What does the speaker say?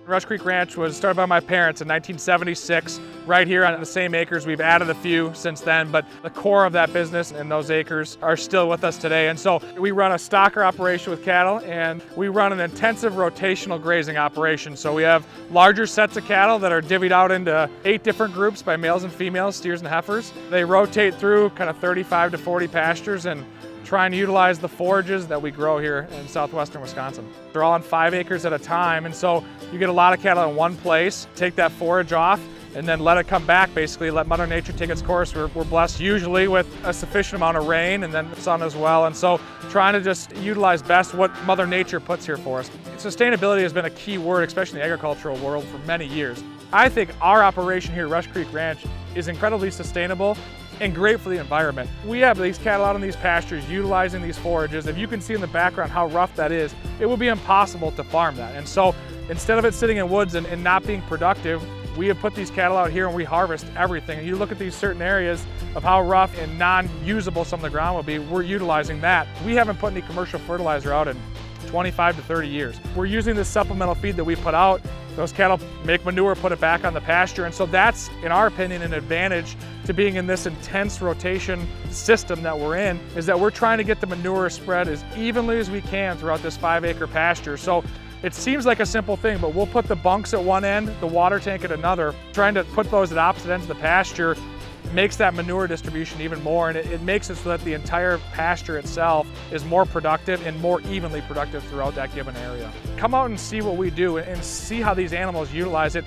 Rush Creek Ranch was started by my parents in 1976, right here on the same acres. We've added a few since then, but the core of that business and those acres are still with us today. And so we run a stocker operation with cattle, and we run an intensive rotational grazing operation. So we have larger sets of cattle that are divvied out into 8 different groups by males and females, steers and heifers. They rotate through kind of 35 to 40 pastures and trying to utilize the forages that we grow here in southwestern Wisconsin. They're all on 5 acres at a time, and so you get a lot of cattle in one place, take that forage off, and then let it come back, basically let Mother Nature take its course. We're blessed usually with a sufficient amount of rain and then sun as well, and so trying to just utilize best what Mother Nature puts here for us. Sustainability has been a key word, especially in the agricultural world, for many years. I think our operation here at Rush Creek Ranch is incredibly sustainable and great for the environment. We have these cattle out in these pastures utilizing these forages. If you can see in the background how rough that is, it would be impossible to farm that. And so instead of it sitting in woods and not being productive, we have put these cattle out here and we harvest everything. And you look at these certain areas of how rough and non-usable some of the ground will be, we're utilizing that. We haven't put any commercial fertilizer out in 25 to 30 years. We're using this supplemental feed that we put out. Those cattle make manure, put it back on the pasture, and so that's, in our opinion, an advantage to being in this intense rotation system that we're in, is that we're trying to get the manure spread as evenly as we can throughout this 5-acre pasture. So it seems like a simple thing, but we'll put the bunks at one end, the water tank at another. Trying to put those at opposite ends of the pasture makes that manure distribution even more, and it makes it so that the entire pasture itself is more productive and more evenly productive throughout that given area. Come out and see what we do and see how these animals utilize it